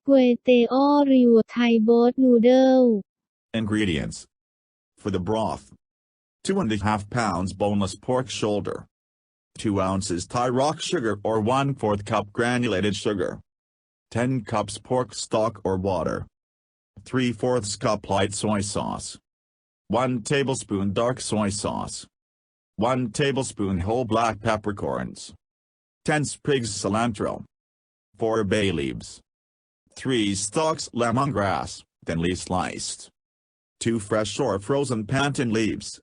Kuay Teow Reua Thai boat noodle. Ingredients. For the broth: 2½ pounds boneless pork shoulder, 2 ounces Thai rock sugar or 1/4 cup granulated sugar, 10 cups pork stock or water, 3/4 cup light soy sauce, 1 tablespoon dark soy sauce, 1 tablespoon whole black peppercorns, 10 sprigs cilantro, 4 bay leaves, 3 stalks lemongrass, thinly sliced, 2 fresh or frozen pandan leaves,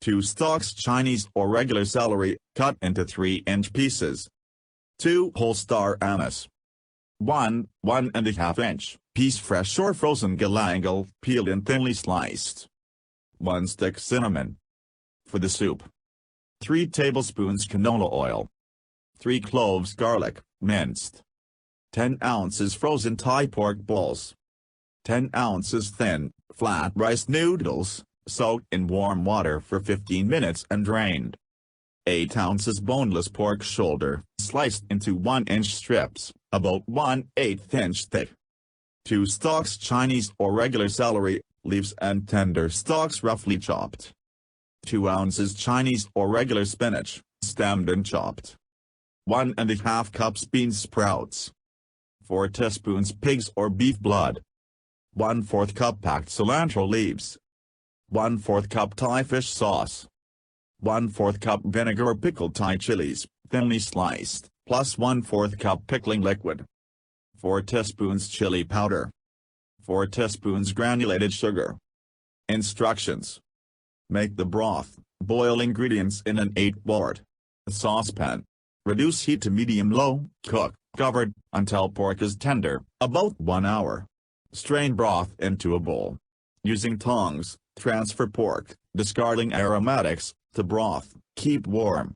2 stalks Chinese or regular celery, cut into 3-inch pieces, 2 whole star anise, 1.5-inch piece fresh or frozen galangal, peeled and thinly sliced, 1 stick cinnamon. For the soup: 3 tablespoons canola oil, 3 cloves garlic, minced, 10 ounces frozen Thai pork balls, 10 ounces thin, flat rice noodles, soaked in warm water for 15 minutes and drained, 8 ounces boneless pork shoulder, sliced into 1-inch strips, about 1/8 inch thick, 2 stalks Chinese or regular celery, leaves and tender stalks roughly chopped, 2 ounces Chinese or regular spinach, stemmed and chopped, 1.5 cups bean sprouts, 4 teaspoons pig's or beef blood, 1/4 cup packed cilantro leaves, 1/4 cup Thai fish sauce, 1/4 cup vinegar or pickled Thai chilies, thinly sliced, plus 1/4 cup pickling liquid, 4 teaspoons chili powder, 4 teaspoons granulated sugar. Instructions: make the broth. Boil ingredients in an 8-quart saucepan. Reduce heat to medium-low, cook, covered, until pork is tender, about 1 hour. Strain broth into a bowl. Using tongs, transfer pork, discarding aromatics, to broth. Keep warm.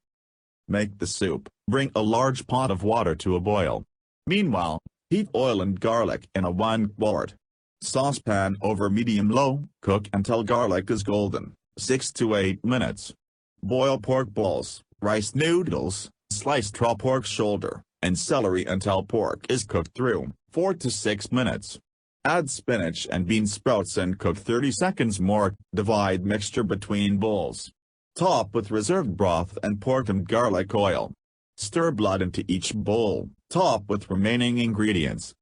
Make the soup. Bring a large pot of water to a boil. Meanwhile, heat oil and garlic in a 1-quart saucepan over medium-low. Cook until garlic is golden, 6 to 8 minutes. Boil pork balls, rice noodles, sliced raw pork shoulder, and celery until pork is cooked through, 4 to 6 minutes. Add spinach and bean sprouts and cook 30 seconds more. Divide mixture between bowls. Top with reserved broth and pork and garlic oil. Stir blood into each bowl. Top with remaining ingredients.